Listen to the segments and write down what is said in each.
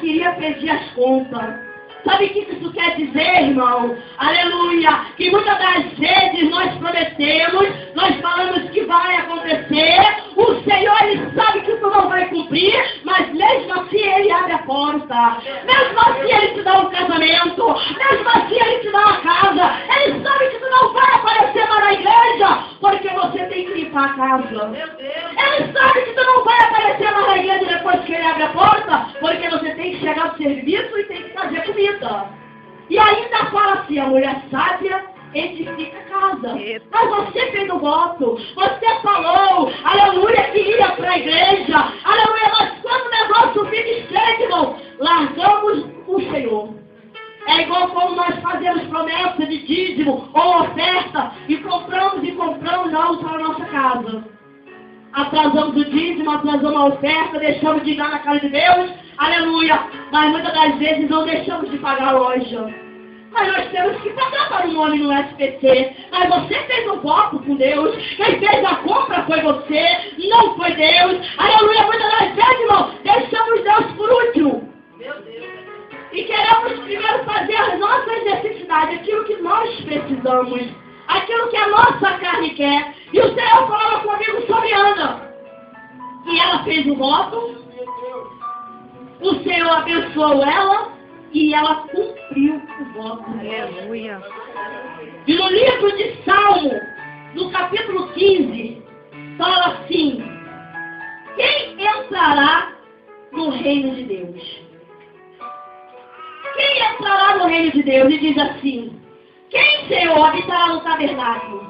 queria pedir as contas. Sabe o que isso quer dizer, irmão? Aleluia! Que muitas das vezes nós prometemos, nós falamos que vai acontecer, o Senhor, Ele sabe que tu não vai cumprir, mas mesmo assim Ele abre a porta. Mesmo assim Ele te dá um casamento, mesmo assim Ele te dá uma casa. Ele sabe que tu não vai aparecer mais na igreja, porque você tem que limpar a casa. Ele sabe que tu não vai aparecer mais na igreja depois que Ele abre a porta, porque você tem que chegar ao serviço e tem que fazer comida. E ainda fala assim, a mulher sábia edifica a casa. Mas você fez o voto, você falou, aleluia, que ia para a igreja, aleluia, mas quando o negócio fica estreito, irmão, largamos o Senhor. É igual como nós fazemos promessa de dízimo ou oferta e compramos algo para a nossa casa. Atrasamos o dízimo, atrasamos a oferta, deixamos de ir na casa de Deus, aleluia, mas muitas das vezes não deixamos de pagar a loja. Mas nós temos que pagar para o nome no SPC. Mas você fez um voto com Deus, quem fez a compra foi você, não foi Deus, aleluia, muitas das vezes, irmão, deixamos Deus por último. Meu Deus. E queremos primeiro fazer as nossas necessidades, aquilo que nós precisamos, aquilo que a nossa carne quer. E o Senhor falava comigo sobre Ana. E ela fez o voto. O Senhor abençoou ela. E ela cumpriu o voto. Aleluia. E no livro de Salmo, no capítulo 15, fala assim: quem entrará no reino de Deus? Quem entrará no reino de Deus? E diz assim: quem, Senhor, habitará no tabernáculo?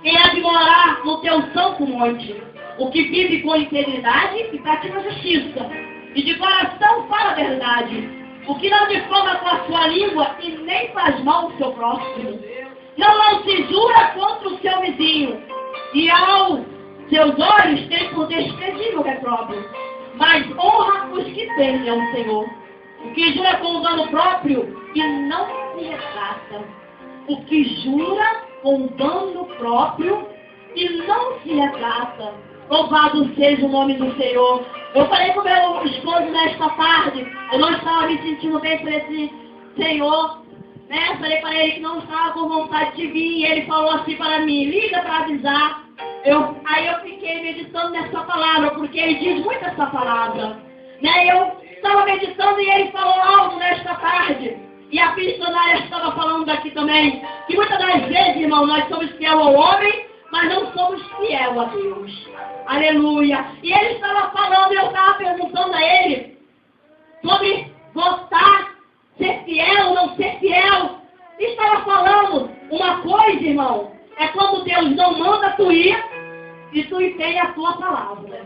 Quem há de morar no teu santo monte? O que vive com integridade e pratica justiça, e de coração fala a verdade. O que não difama com a sua língua e nem faz mal ao seu próximo. Não se jura contra o seu vizinho, e aos seus olhos tem por desprezível repróbrio, mas honra os que temem ao Senhor. O que jura com o dano próprio e não se retrata. O que jura com o dano próprio e não se retrata. Louvado seja o nome do Senhor. Eu falei com meu esposo nesta tarde, eu não estava me sentindo bem por esse Senhor, né? Falei para ele que não estava com vontade de vir, e ele falou assim para mim: liga para avisar. Aí eu fiquei meditando nessa palavra, porque ele diz muito essa palavra, né? Eu estava meditando e ele falou algo nesta tarde, e a missionária estava falando aqui também, que muitas das vezes, irmão, nós somos fiel ao homem, mas não somos fiel a Deus. Aleluia. E ele estava falando, eu estava perguntando a ele sobre votar, ser fiel ou não ser fiel. Ele estava falando uma coisa, irmão, é quando Deus não manda tu ir e tu empenha a tua palavra.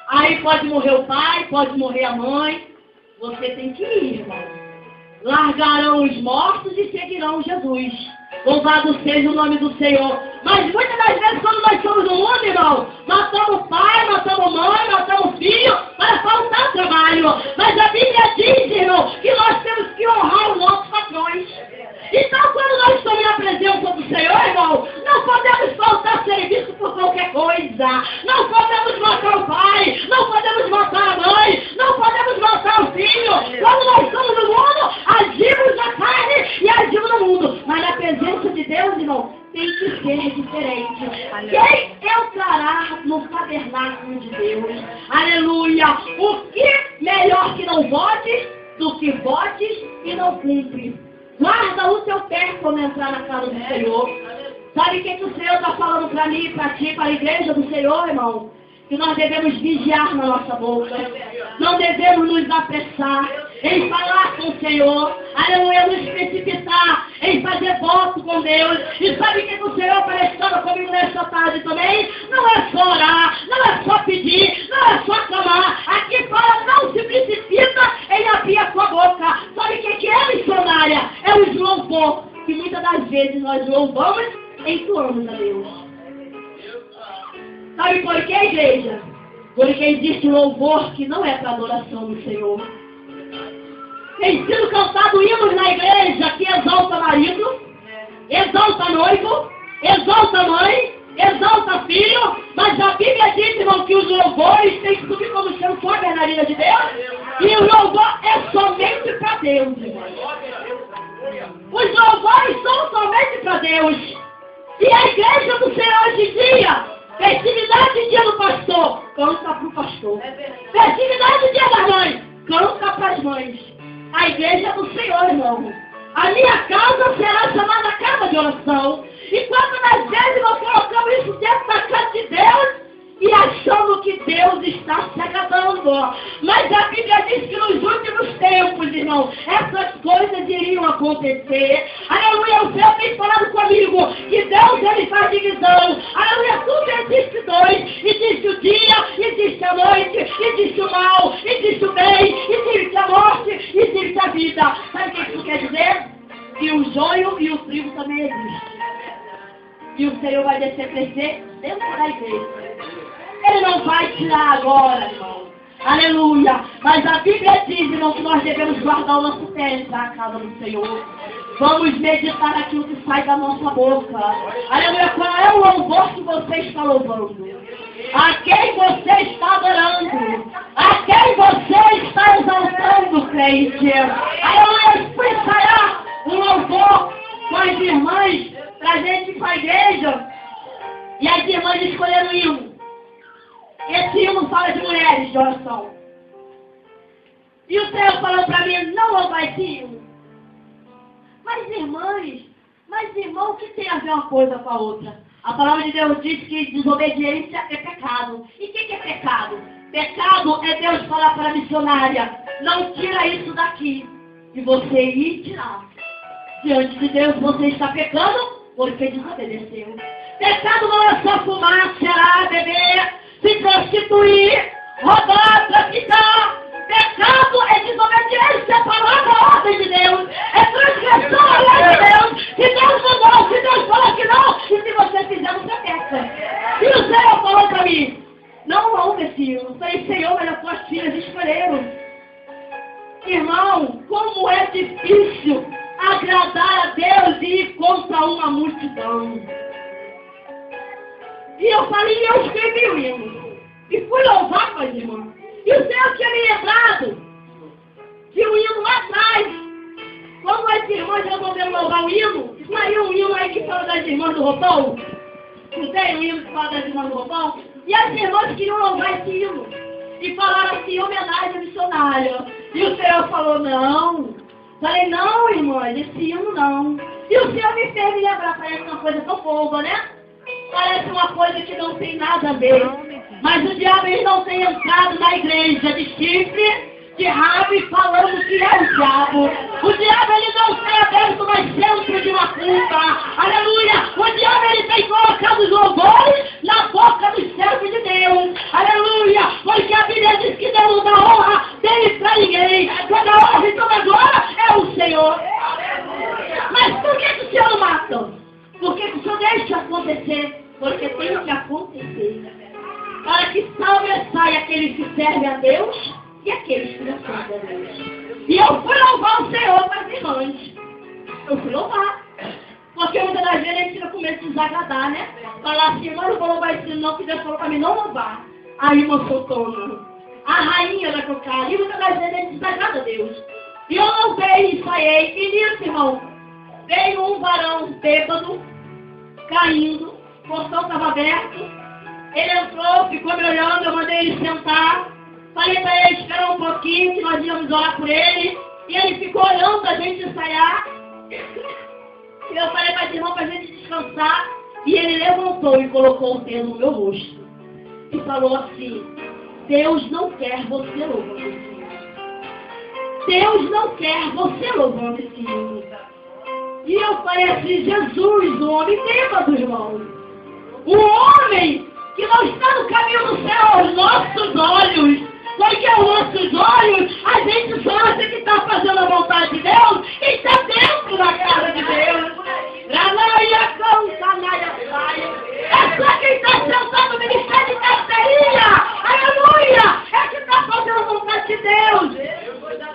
Aí pode morrer o pai, pode morrer a mãe, você tem que ir, irmão. Largarão os mortos e seguirão Jesus. Louvado seja o nome do Senhor. Mas muitas das vezes, quando nós somos no mundo, irmão, matamos pai, matamos mãe, matamos filho, para faltar trabalho. Mas a Bíblia diz, irmão, que nós temos que honrar os nossos patrões. Então, quando nós estamos na presença do Senhor, irmão, não podemos faltar serviço por qualquer coisa. Não podemos matar o pai, não podemos matar a mãe, não podemos matar o filho. Quando nós estamos no mundo, agimos na carne e agimos no mundo. Mas na presença de Deus, irmão, tem que ser diferente. Quem entrará no tabernáculo de Deus? Aleluia! O que melhor que não votes do que votes e não cumpre? Guarda o teu pé quando entrar na casa do Senhor. Sabe o que o Senhor está falando para mim, para ti, para a igreja do Senhor, irmão? Que nós devemos vigiar na nossa boca. Não devemos nos apressar em falar com o Senhor. Aleluia, nos precipitar em fazer voto com Deus. E sabe o que o Senhor apareceu comigo nesta tarde também? Não é só orar, não é só pedir, não é só clamar. Aqui fala, não se precipita em abrir a sua boca. Sabe o que é, missionária? É o louvor, que muitas das vezes nós louvamos entoamos a Deus. Sabe por que, igreja? Porque existe um louvor que não é para adoração do Senhor. Tem sido cantado hinos na igreja que exalta marido, exalta noivo, exalta mãe, exalta filho, mas a Bíblia diz, irmão, que os louvores têm que subir como sendo só a bernarina de Deus. E o louvor é somente para Deus, irmão. Os louvores são somente para Deus. E a igreja do Senhor hoje em dia, festividade dia do pastor, canta para o pastor. Festividade dia das mães, canta para as mães. A igreja do Senhor, irmão. A minha casa será chamada casa de oração. E quando nós vezes nós colocamos isso dentro da casa de Deus, e achando que Deus está se agradando. Mas a Bíblia diz que nos últimos tempos, irmão, essas coisas iriam acontecer. Aleluia, o Senhor tem falado comigo que Deus, ele faz divisão. Aleluia, tudo existe dois. Existe o dia, existe a noite, existe o mal, existe o bem, existe a morte, existe a vida. Sabe o que isso quer dizer? Que o joio e o trigo também existem. E o Senhor vai descer crescer dentro da igreja. Ele não vai tirar agora, irmão. Aleluia. Mas a Bíblia diz, irmão, que nós devemos guardar o nosso pé na casa do Senhor. Vamos meditar naquilo que sai da nossa boca. Aleluia. Qual é o louvor que você está louvando? A quem você está adorando? A quem você está exaltando, crente? Aleluia. Expressará um louvor com as irmãs pra gente ir para a igreja. E as irmãs escolheram hino. Esse hino fala de mulheres de oração. E o Senhor falou para mim, não louvar esse hino. Mas irmão, o que tem a ver uma coisa com a outra? A palavra de Deus diz que desobediência é pecado. E o que é pecado? Pecado é Deus falar para a missionária, não tira isso daqui. E você ir tirar. Diante de Deus você está pecando porque desobedeceu. Pecado não é só fumar, cheirar, beber, se prostituir, roubar, traficar. Pecado é desobediência à palavra, à ordem de Deus. É transgressão à lei de Deus. Se Deus mandou, se Deus falou que não, e se você fizer, você peca. E o Senhor falou para mim, não louve esse hino. Eu falei, Senhor, mas as tuas filhas escolheram. Irmão, como é difícil agradar a Deus e ir contra uma multidão. E eu falei, eu escrevi o hino. E fui louvar com as irmãs. E o Senhor tinha me lembrado de um hino lá atrás. Quando as irmãs resolveram louvar o hino, saiu um hino aí que fala das irmãs do roupão. Não tem um hino que fala das irmãs do roupão? E as irmãs queriam louvar esse hino. E falaram assim, homenagem missionária. E o Senhor falou, não. Falei, não, irmãs, esse hino não. E o Senhor me fez me lembrar, parece uma coisa tão boba, né? Parece uma coisa que não tem nada a ver. Mas o diabo ele não tem entrado na igreja de chifre, de rabo e falando que é o diabo. O diabo ele não tem aberto mais centro de macumba. Aleluia. O diabo ele tem colocado os louvores na boca dos servos de Deus. Aleluia. Porque a Bíblia diz que Deus dá honra dele para ninguém. Toda honra e toda glória é o Senhor. Mas por que o Senhor não mata? Por que o Senhor deixa acontecer? Porque tem que acontecer. Para que sobressaia aqueles que servem a Deus e aqueles que não servem a Deus. E eu fui louvar o Senhor para as irmãs. Eu fui louvar. Porque muitas das vezes a gente fica com medo de desagradar, né? Falar assim, irmã, não vou louvar esse não, que Deus falou para mim não louvar. A irmã soltona, a rainha da cocada. E muitas das vezes a gente desagrada a Deus. E eu louvei e ensaiei. E nisso, irmão, veio um varão bêbado, caindo, o portão estava aberto. Ele entrou, ficou me olhando, eu mandei ele sentar. Falei para ele esperar um pouquinho, que nós íamos orar por ele. E ele ficou olhando a gente ensaiar. E eu falei para as irmãs para a gente descansar. E ele levantou e colocou o dedo no meu rosto. E falou assim, Deus não quer você louvando esse hino. Deus não quer você louvando esse hino. E eu falei assim, Jesus, o homem bêbado, irmão. O homem que não está no caminho do céu aos nossos olhos. Porque aos nossos olhos, a gente só acha que está fazendo a vontade de Deus e está dentro da